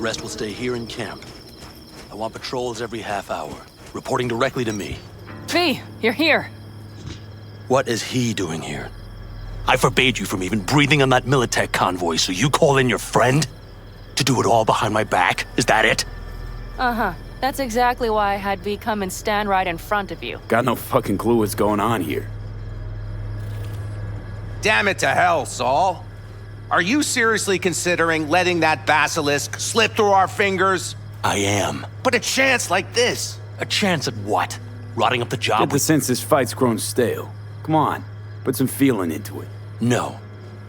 rest will stay here in camp. I want patrols every half hour, reporting directly to me. V, you're here. What is he doing here? I forbade you from even breathing on that Militech convoy, so you call in your friend? To do it all behind my back? Is that it? Uh-huh. That's exactly why I had V come and stand right in front of you. Got no fucking clue what's going on here. Damn it to hell, Saul. Are you seriously considering letting that basilisk slip through our fingers? I am. But a chance like this? A chance at what? Rotting up the job? Get the sense this fight's grown stale. Come on, put some feeling into it. No.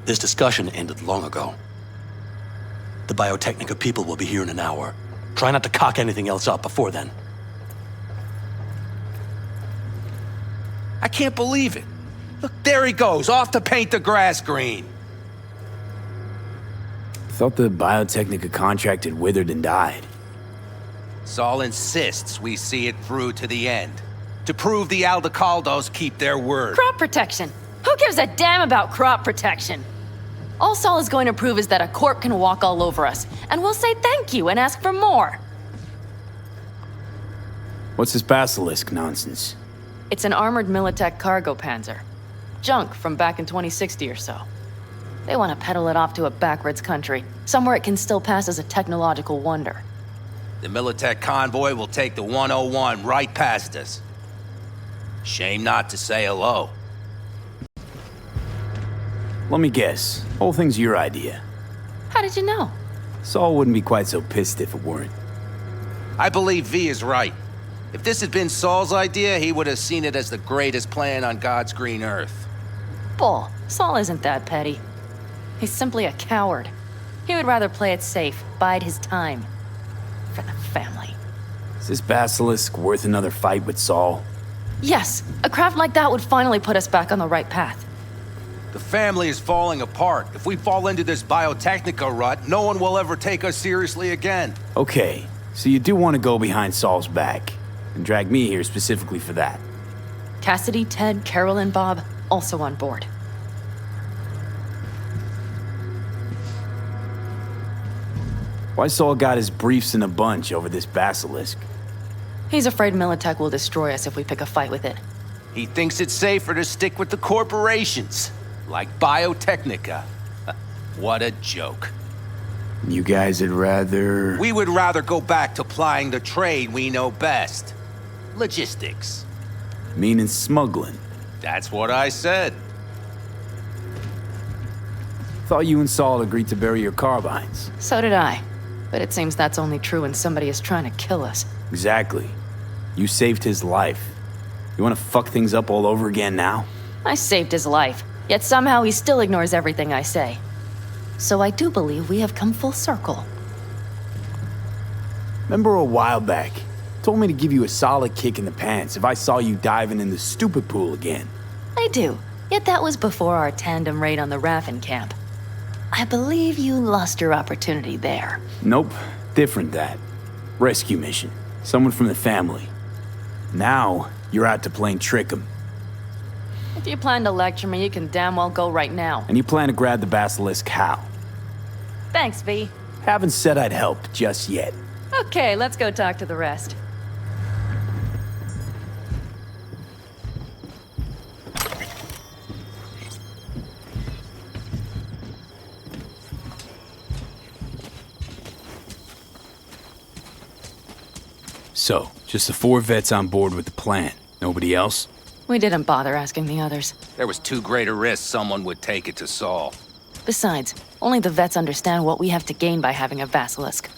This discussion ended long ago. The Biotechnica people will be here in an hour. Try not to cock anything else up before then. I can't believe it. Look, there he goes, off to paint the grass green. Thought the Biotechnica contract had withered and died. Saul insists we see it through to the end. To prove the Aldecaldos keep their word. Crop protection. Who gives a damn about crop protection? All Saul is going to prove is that a corp can walk all over us, and we'll say thank you and ask for more. What's this basilisk nonsense? It's an armored Militech cargo panzer. Junk from back in 2060 or so. They want to peddle it off to a backwards country, somewhere it can still pass as a technological wonder. The Militech convoy will take the 101 right past us. Shame not to say hello. Let me guess. Whole thing's your idea. How did you know? Saul wouldn't be quite so pissed if it weren't. I believe V is right. If this had been Saul's idea, he would have seen it as the greatest plan on God's green earth. Bull. Saul isn't that petty. He's simply a coward. He would rather play it safe, bide his time. For the family. Is this basilisk worth another fight with Saul? Yes, a craft like that would finally put us back on the right path. The family is falling apart. If we fall into this Biotechnica rut, no one will ever take us seriously again. Okay, so you do want to go behind Saul's back, and drag me here specifically for that. Cassidy, Ted, Carol, and Bob also on board. Why Saul got his briefs in a bunch over this basilisk? He's afraid Militech will destroy us if we pick a fight with it. He thinks it's safer to stick with the corporations, like Biotechnica. What a joke. You guys would rather... We would rather go back to plying the trade we know best. Logistics. Meaning smuggling. That's what I said. Thought you and Saul agreed to bury your carbines. So did I. But it seems that's only true when somebody is trying to kill us. Exactly. You saved his life. You want to fuck things up all over again now? I saved his life, yet somehow he still ignores everything I say. So I do believe we have come full circle. Remember a while back, told me to give you a solid kick in the pants if I saw you diving in the stupid pool again. I do, yet that was before our tandem raid on the Raffin camp. I believe you lost your opportunity there. Nope, different that. Rescue mission. Someone from the family. Now, you're out to plain trick 'em. If you plan to lecture me, you can damn well go right now. And you plan to grab the basilisk how? Thanks, V. Haven't said I'd help just yet. Okay, let's go talk to the rest. So, just the 4 vets on board with the plan. Nobody else? We didn't bother asking the others. There was too great a risk someone would take it to Saul. Besides, only the vets understand what we have to gain by having a basilisk.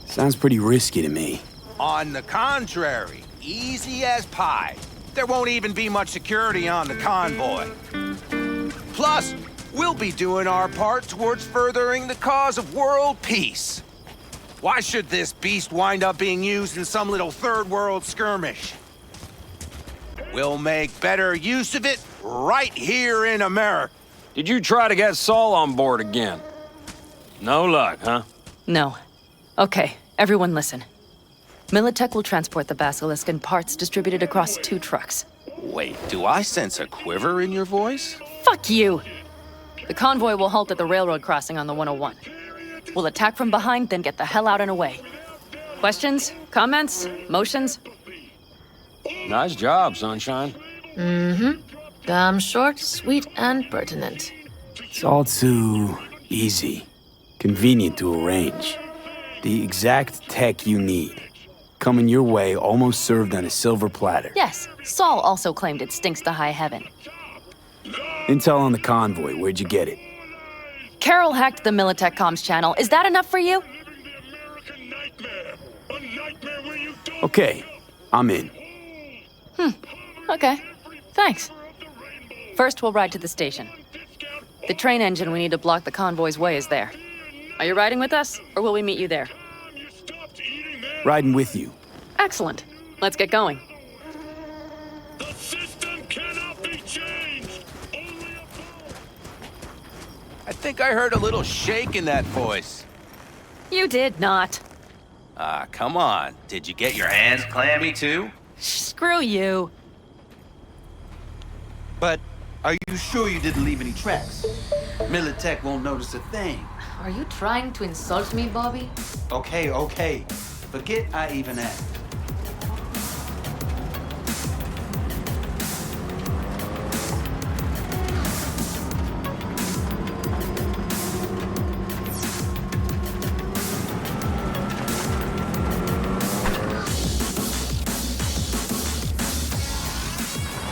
Sounds pretty risky to me. On the contrary, easy as pie. There won't even be much security on the convoy. Plus, we'll be doing our part towards furthering the cause of world peace. Why should this beast wind up being used in some little third world skirmish? We'll make better use of it right here in America. Did you try to get Saul on board again? No luck, huh? No. Okay, everyone listen. Militech will transport the basilisk in parts distributed across 2 trucks. Wait, do I sense a quiver in your voice? Fuck you! The convoy will halt at the railroad crossing on the 101. We'll attack from behind, then get the hell out and away. Questions? Comments? Motions? Nice job, Sunshine. Damn short, sweet, and pertinent. It's all too easy. Convenient to arrange. The exact tech you need. Coming your way, almost served on a silver platter. Yes, Saul also claimed it stinks to high heaven. Intel on the convoy, where'd you get it? Carol hacked the Militech comms channel. Is that enough for you? Okay, I'm in. Okay, thanks. First, we'll ride to the station. The train engine we need to block the convoy's way is there. Are you riding with us, or will we meet you there? Riding with you. Excellent. Let's get going. The system cannot be changed. I think I heard a little shake in that voice. You did not. Ah, come on. Did you get your hands clammy too? Screw you. But are you sure you didn't leave any tracks? Militech won't notice a thing. Are you trying to insult me, Bobby? Okay. Forget I even asked.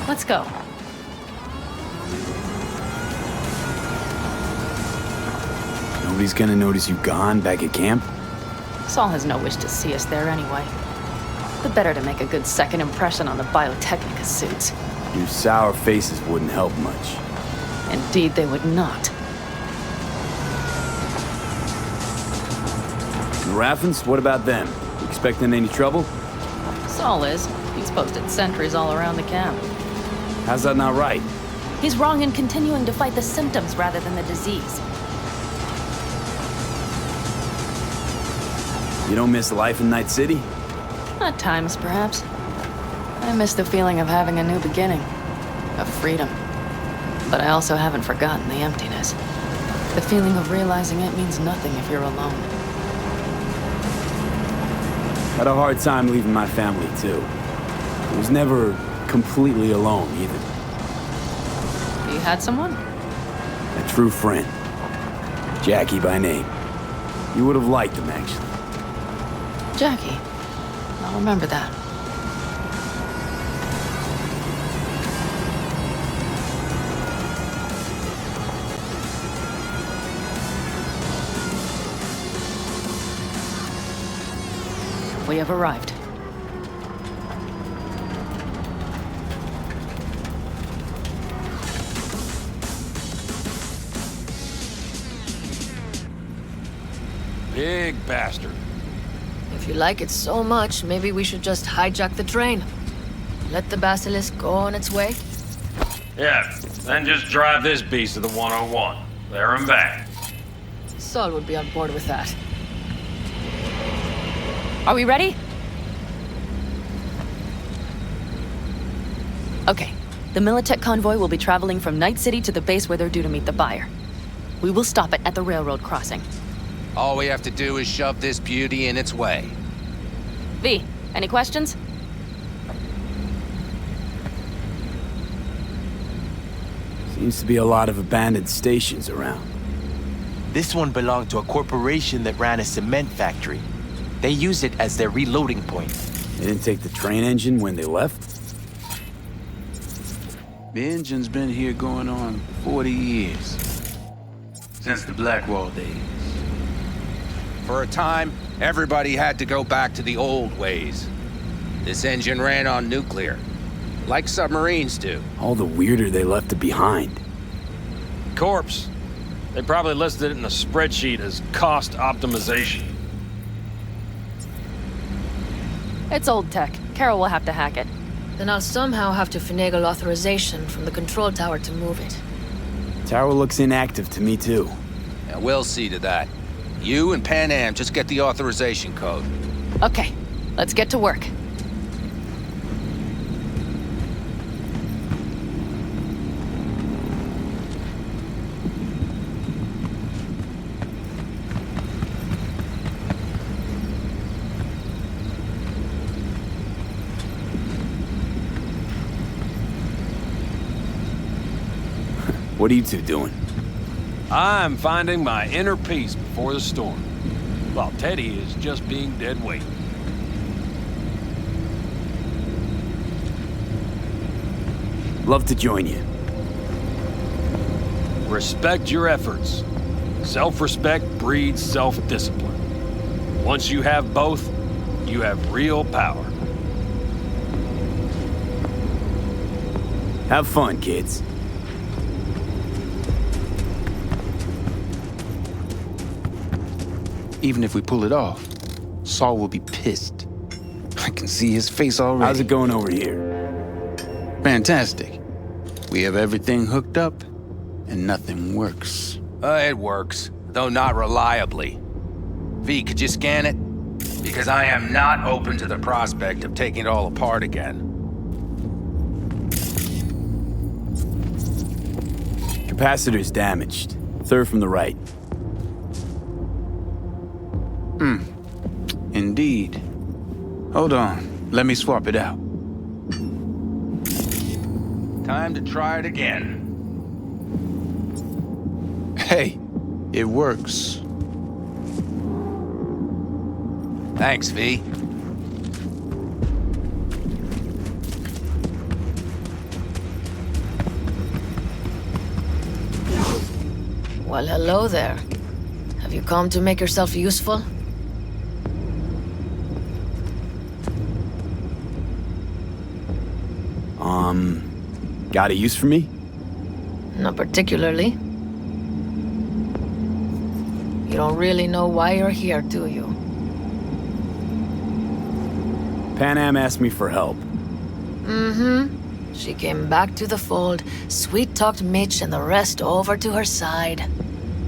Let's go. Nobody's gonna notice you gone back at camp? Saul has no wish to see us there anyway. The better to make a good second impression on the Biotechnica suits. Your sour faces wouldn't help much. Indeed, they would not. The Raffens, what about them? You expecting any trouble? Saul is. He's posted sentries all around the camp. How's that not right? He's wrong in continuing to fight the symptoms rather than the disease. You don't miss life in Night City? At times, perhaps. I miss the feeling of having a new beginning. Of freedom. But I also haven't forgotten the emptiness. The feeling of realizing it means nothing if you're alone. Had a hard time leaving my family, too. I was never completely alone, either. You had someone? A true friend. Jackie by name. You would have liked him, actually. Jackie. I'll remember that. We have arrived. Big bastard. If you like it so much, maybe we should just hijack the train. Let the basilisk go on its way. Yeah, then just drive this beast to the 101. There and back. Saul would be on board with that. Are we ready? Okay. The Militech convoy will be traveling from Night City to the base where they're due to meet the buyer. We will stop it at the railroad crossing. All we have to do is shove this beauty in its way. V, any questions? Seems to be a lot of abandoned stations around. This one belonged to a corporation that ran a cement factory. They used it as their reloading point. They didn't take the train engine when they left? The engine's been here going on 40 years. Since the Blackwall days. For a time, everybody had to go back to the old ways. This engine ran on nuclear, like submarines do. All the weirder they left it behind. Corpse. They probably listed it in a spreadsheet as cost optimization. It's old tech. Carol will have to hack it. Then I'll somehow have to finagle authorization from the control tower to move it. Tower looks inactive to me, too. Yeah, we'll see to that. You and Panam just get the authorization code. Okay, let's get to work. What are you two doing? I'm finding my inner peace before the storm, while Teddy is just being dead weight. Love to join you. Respect your efforts. Self-respect breeds self-discipline. Once you have both, you have real power. Have fun, kids. Even if we pull it off, Saul will be pissed. I can see his face already. How's it going over here? Fantastic. We have everything hooked up, and nothing works. It works, though not reliably. V, could you scan it? Because I am not open to the prospect of taking it all apart again. Capacitor's damaged. Third from the right. Indeed. Hold on. Let me swap it out. Time to try it again. Hey, it works. Thanks, V. Well, hello there. Have you come to make yourself useful? Got a use for me? Not particularly. You don't really know why you're here, do you? Panam asked me for help. Mm-hmm. She came back to the fold, sweet-talked Mitch and the rest over to her side.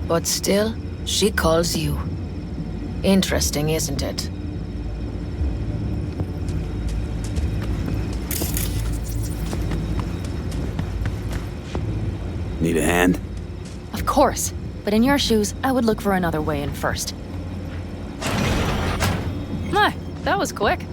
But still, she calls you. Interesting, isn't it? Need a hand? Of course. But in your shoes, I would look for another way in first. My, that was quick.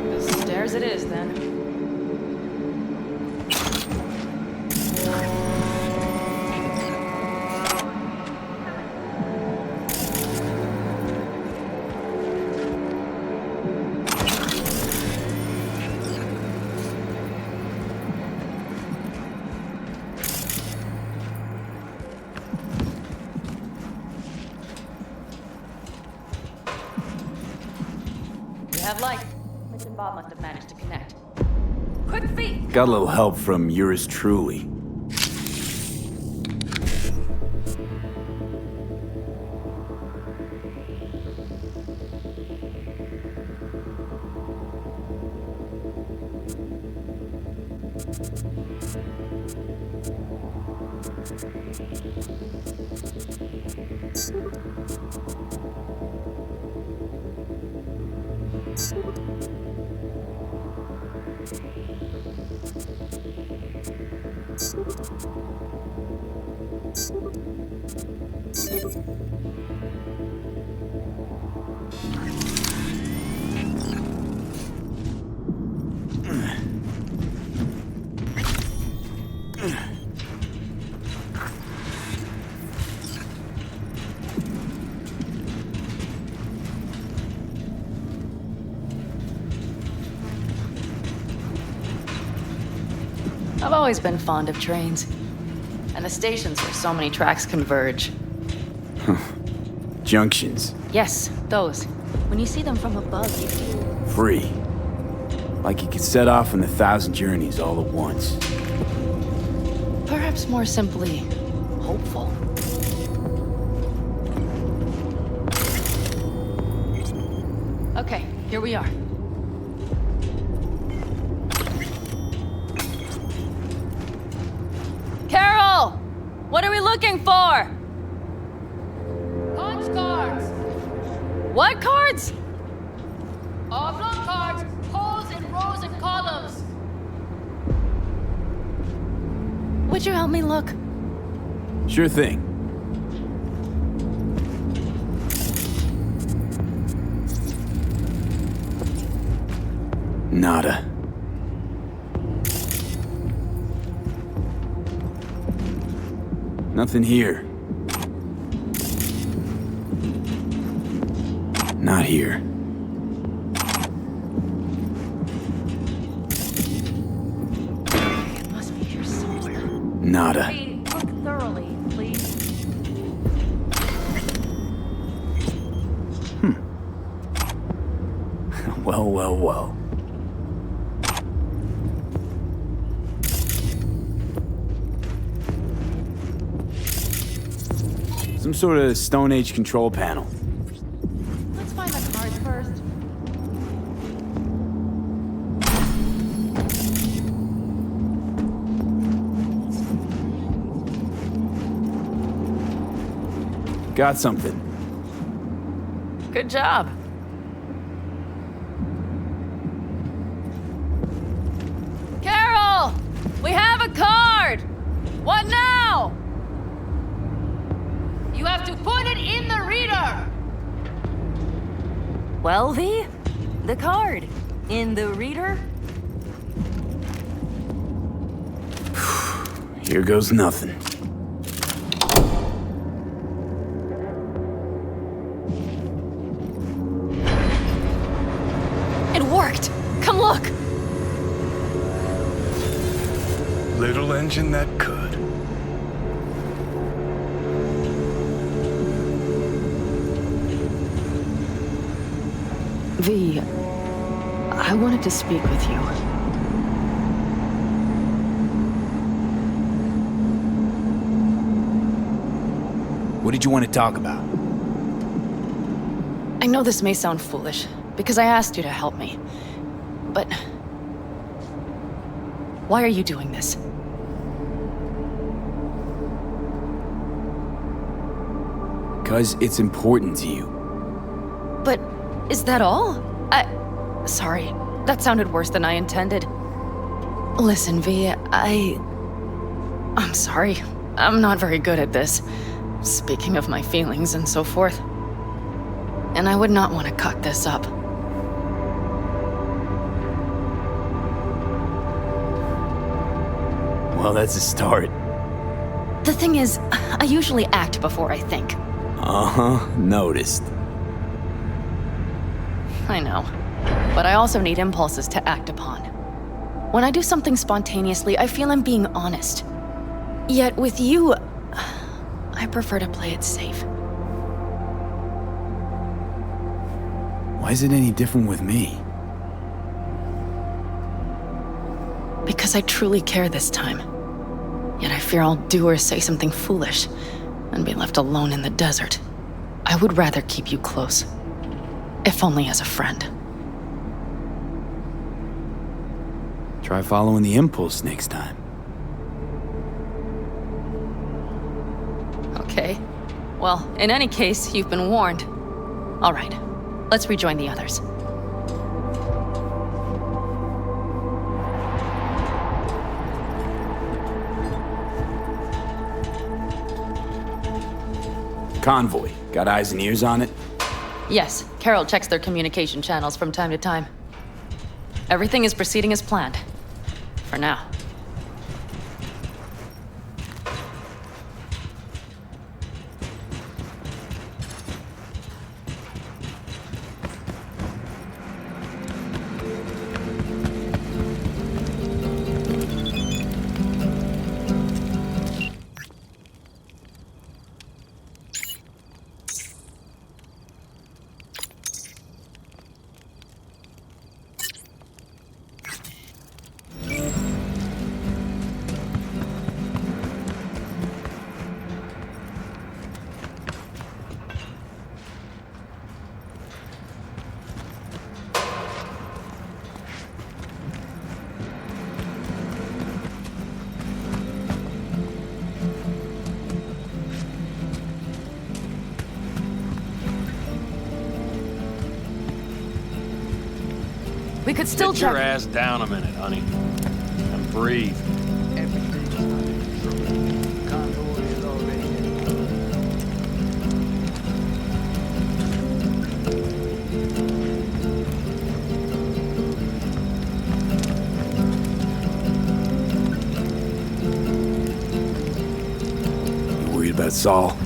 The stairs it is, then. Have light. Mitch and Bob must have managed to connect. Quick feet! Got a little help from yours truly. I've always been fond of trains. And the stations where so many tracks converge. Junctions. Yes, those. When you see them from above, you feel... Free. Like you could set off on 1,000 journeys all at once. Perhaps more simply, hopeful. Okay, here we are. Carol! What are we looking for? Punch cards! What cards? Oblong cards, holes in rows and columns. Could you help me look? Sure thing. Nada. Nothing here. Not here. It must be here somewhere. Nada. Look thoroughly, please. Well, well, well. Some sort of Stone Age control panel. Let's find the cards first. Got something. Good job. Carol! We have a card! What now? You have to put it in the reader! Well, V? The card. In the reader? Here goes nothing. It worked! Come look! Little engine that could. V, I wanted to speak with you. What did you want to talk about? I know this may sound foolish, because I asked you to help me. But... why are you doing this? Because it's important to you. But is that all? Sorry, that sounded worse than I intended. Listen, V, I'm sorry. I'm not very good at this. Speaking of my feelings and so forth. And I would not want to cock this up. Well, that's a start. The thing is, I usually act before I think. Uh-huh, noticed. I know. But I also need impulses to act upon. When I do something spontaneously, I feel I'm being honest. Yet with you, I prefer to play it safe. Why is it any different with me? Because I truly care this time. Yet I fear I'll do or say something foolish and be left alone in the desert. I would rather keep you close. If only as a friend. Try following the impulse next time. Okay. Well, in any case, you've been warned. All right. Let's rejoin the others. Convoy. Got eyes and ears on it? Yes, Carol checks their communication channels from time to time. Everything is proceeding as planned. For now. We could still Get your check. ass down a minute, honey. And breathe. Everything's under control. about Saul?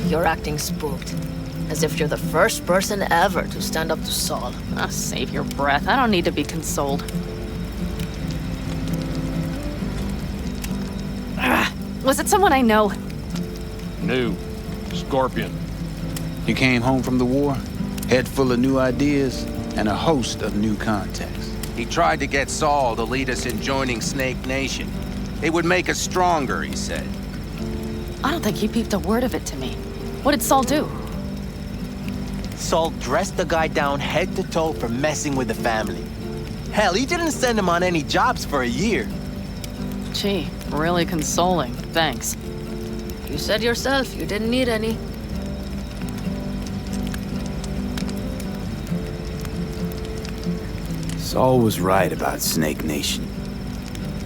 You're acting spooked. As if you're the first person ever to stand up to Saul. Oh, save your breath. I don't need to be consoled. Was it someone I know? New. Scorpion. You came home from the war, head full of new ideas, and a host of new contacts. He tried to get Saul to lead us in joining Snake Nation. It would make us stronger, he said. I don't think he peeped a word of it to me. What did Saul do? Saul dressed the guy down head to toe for messing with the family. Hell, he didn't send him on any jobs for a year. Gee, really consoling. Thanks. You said yourself you didn't need any. Saul was right about Snake Nation.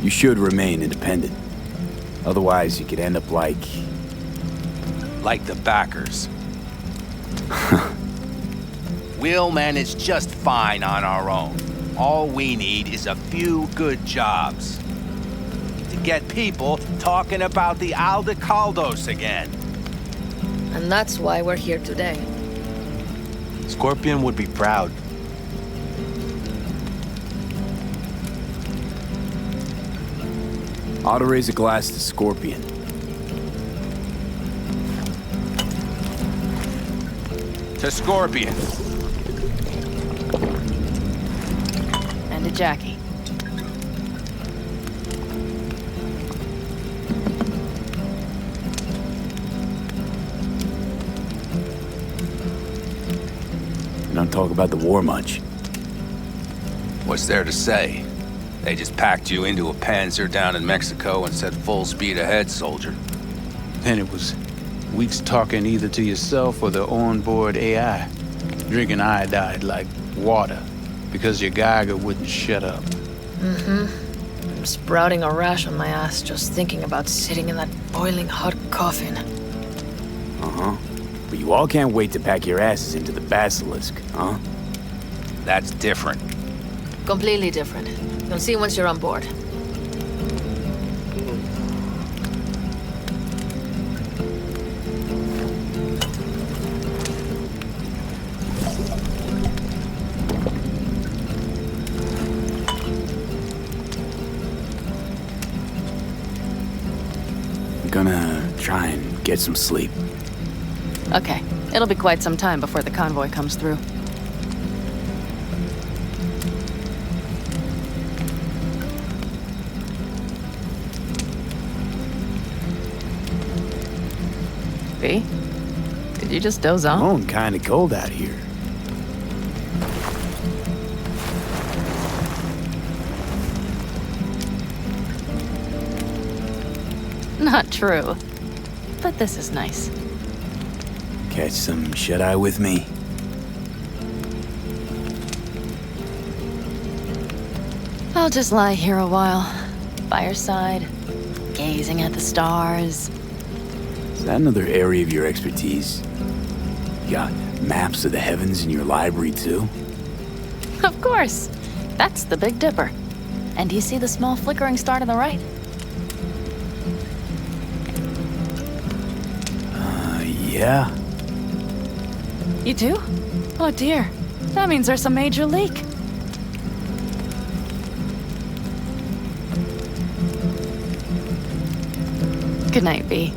You should remain independent. Otherwise, you could end up like the backers. We'll manage just fine on our own. All we need is a few good jobs. To get people talking about the Aldecaldos again. And that's why we're here today. Scorpion would be proud. ought to raise a glass to Scorpion. To Scorpion. And to Jackie. You don't talk about the war much. What's there to say? They just packed you into a Panzer down in Mexico and said full speed ahead, soldier. Then it was weeks talking either to yourself or the onboard AI, drinking iodide like water because your Geiger wouldn't shut up. I'm sprouting a rash on my ass just thinking about sitting in that boiling hot coffin. But you all can't wait to pack your asses into the Basilisk, huh? That's different. Completely different. You'll see once you're on board. I'm gonna try and get some sleep. Okay, it'll be quite some time before the convoy comes through. V? Did you just doze off? Oh, kinda cold out here. Not true. But this is nice. Catch some shut-eye with me? I'll just lie here a while, by your side, gazing at the stars. Is that another area of your expertise? You got maps of the heavens in your library, too? Of course. That's the Big Dipper. And do you see the small flickering star to the right? Yeah. You do? Oh dear. That means there's a major leak. Good night, V.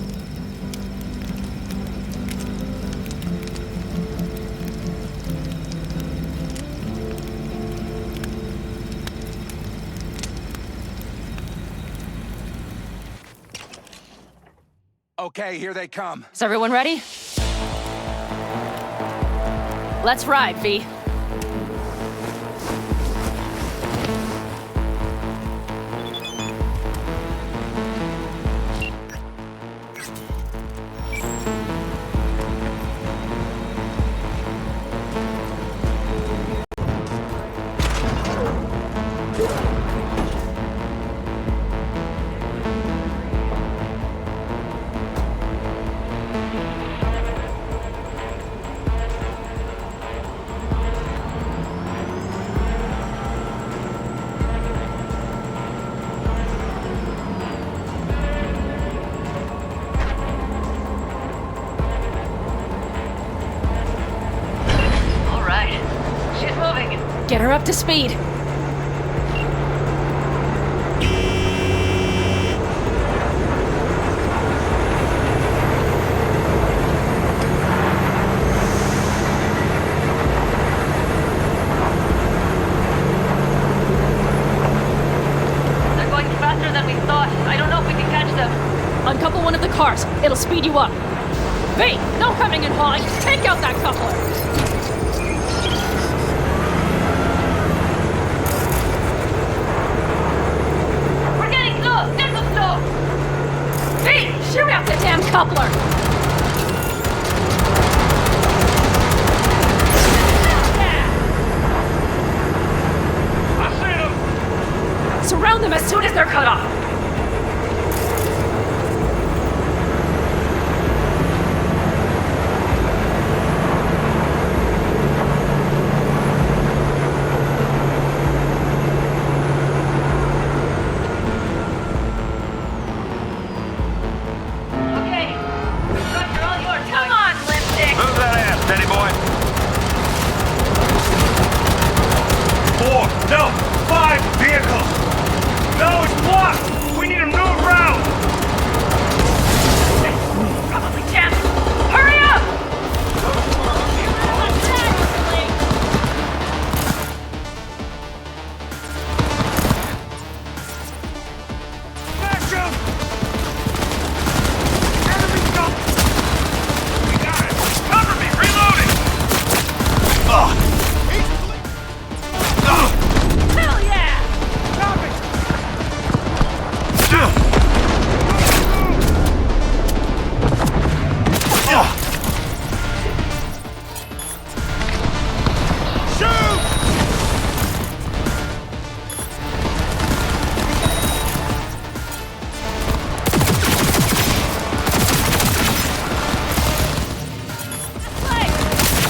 Okay, here they come. Is everyone ready? Let's ride, V. Get her up to speed. They're going faster than we thought. I don't know if we can catch them. Uncouple one of the cars. It'll speed you up. V, no coming and hauling. Take out that coupler. We're getting close! Get them slow! V, shoot out the damn coupler! I see them! Surround them as soon as they're cut off. Okay. Roger, all yours. Come on, lipstick! Move that ass, Teddy boy. 4, no, 5 vehicles. No, it's blocked. We need a new route. Probably jammed. Hurry up! Smash him! Enemy gun! We got it. Cover me. Reloading. Hell yeah!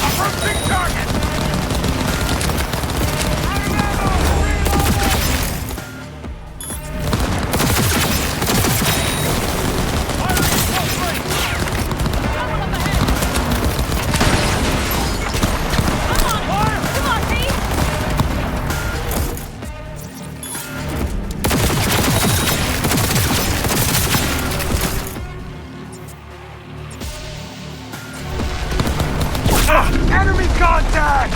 Approaching target. Come on, V! Enemy contact!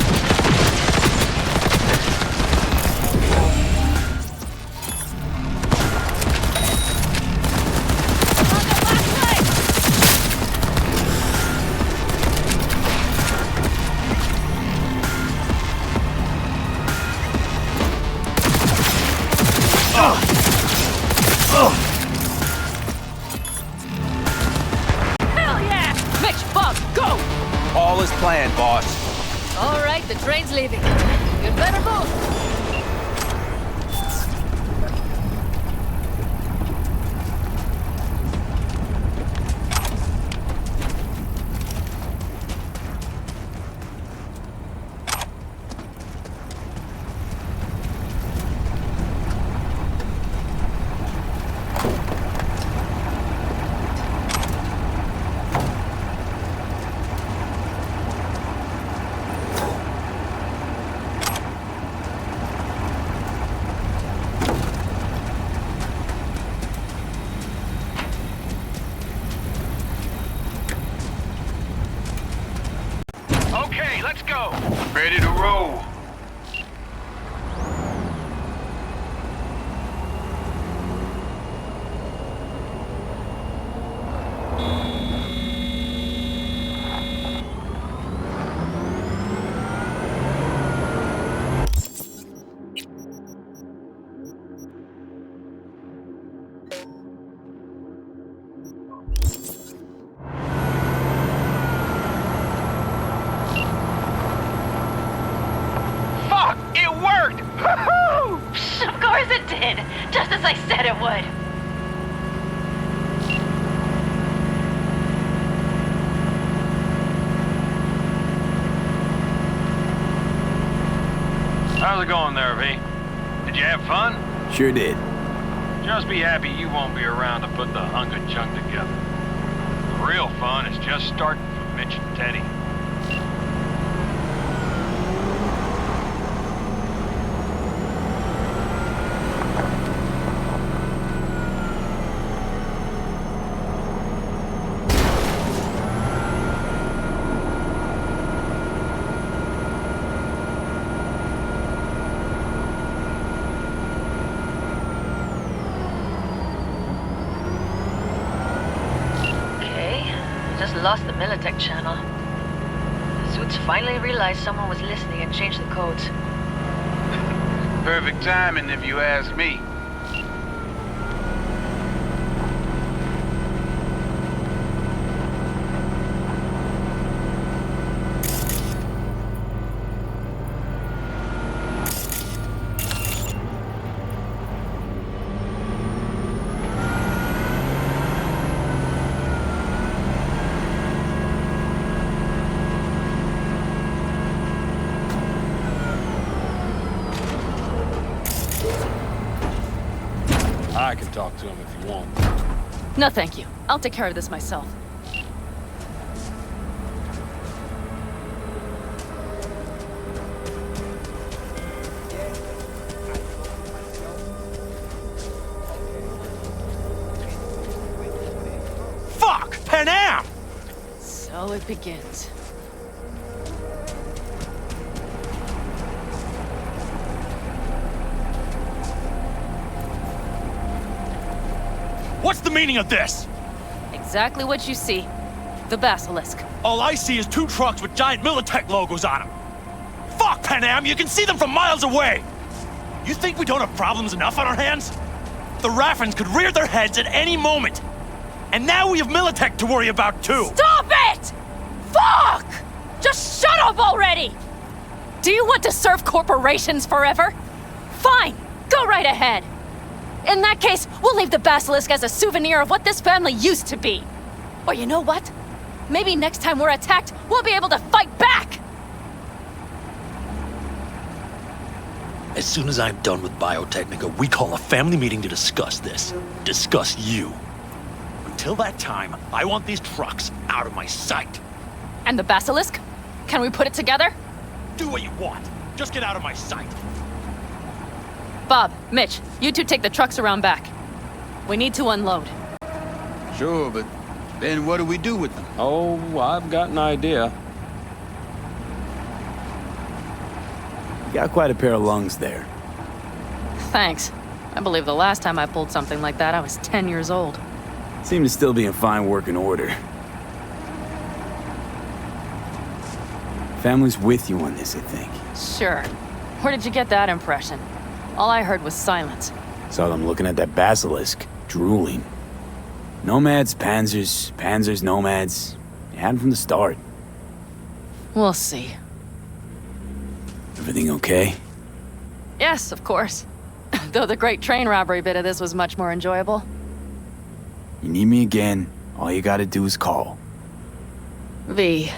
Hell yeah! Mitch, Bob, go! All is planned, boss. All right, the train's leaving. You'd better move. Okay, let's go. Ready to roll. Fuck! It worked! Woohoo! Of course it did! Just as I said it would! How's it going there, V? Did you have fun? Sure did. Just be happy you won't be around to put the hunk of junk together. The real fun is just starting for Mitch and Teddy. just lost the Militech channel. The suits finally realized someone was listening and changed the codes. Perfect timing, if you ask me. I can talk to him if you want. No, thank you. I'll take care of this myself. Fuck! Panam! So it begins. What's the meaning of this? Exactly what you see. The Basilisk. All I see is 2 trucks with giant Militech logos on them. Fuck, Panam! You can see them from miles away! You think we don't have problems enough on our hands? The Raffens could rear their heads at any moment. And now we have Militech to worry about too! Stop it! Fuck! Just shut up already! Do you want to serve corporations forever? Fine, go right ahead. In that case, we'll leave the Basilisk as a souvenir of what this family used to be. Or you know what? Maybe next time we're attacked, we'll be able to fight back! As soon as I'm done with Biotechnica, we call a family meeting to discuss this. Discuss you. Until that time, I want these trucks out of my sight. And the Basilisk? Can we put it together? Do what you want. Just get out of my sight. Bob, Mitch, you two take the trucks around back. We need to unload. Sure, but then what do we do with them? Oh, I've got an idea. You got quite a pair of lungs there. Thanks. I believe the last time I pulled something like that, I was 10 years old. Seem to still be in fine working order. Family's with you on this, I think. Sure. Where did you get that impression? All I heard was silence. Saw them looking at that basilisk, drooling. Nomads, panzers, panzers, nomads. You had them from the start. We'll see. Everything okay? Yes, of course. Though the great train robbery bit of this was much more enjoyable. You need me again, all you gotta do is call. V.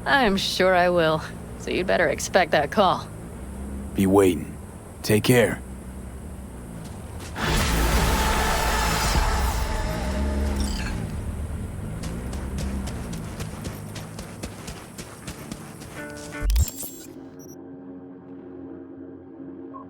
I'm sure I will. So you'd better expect that call. Be waiting. Take care.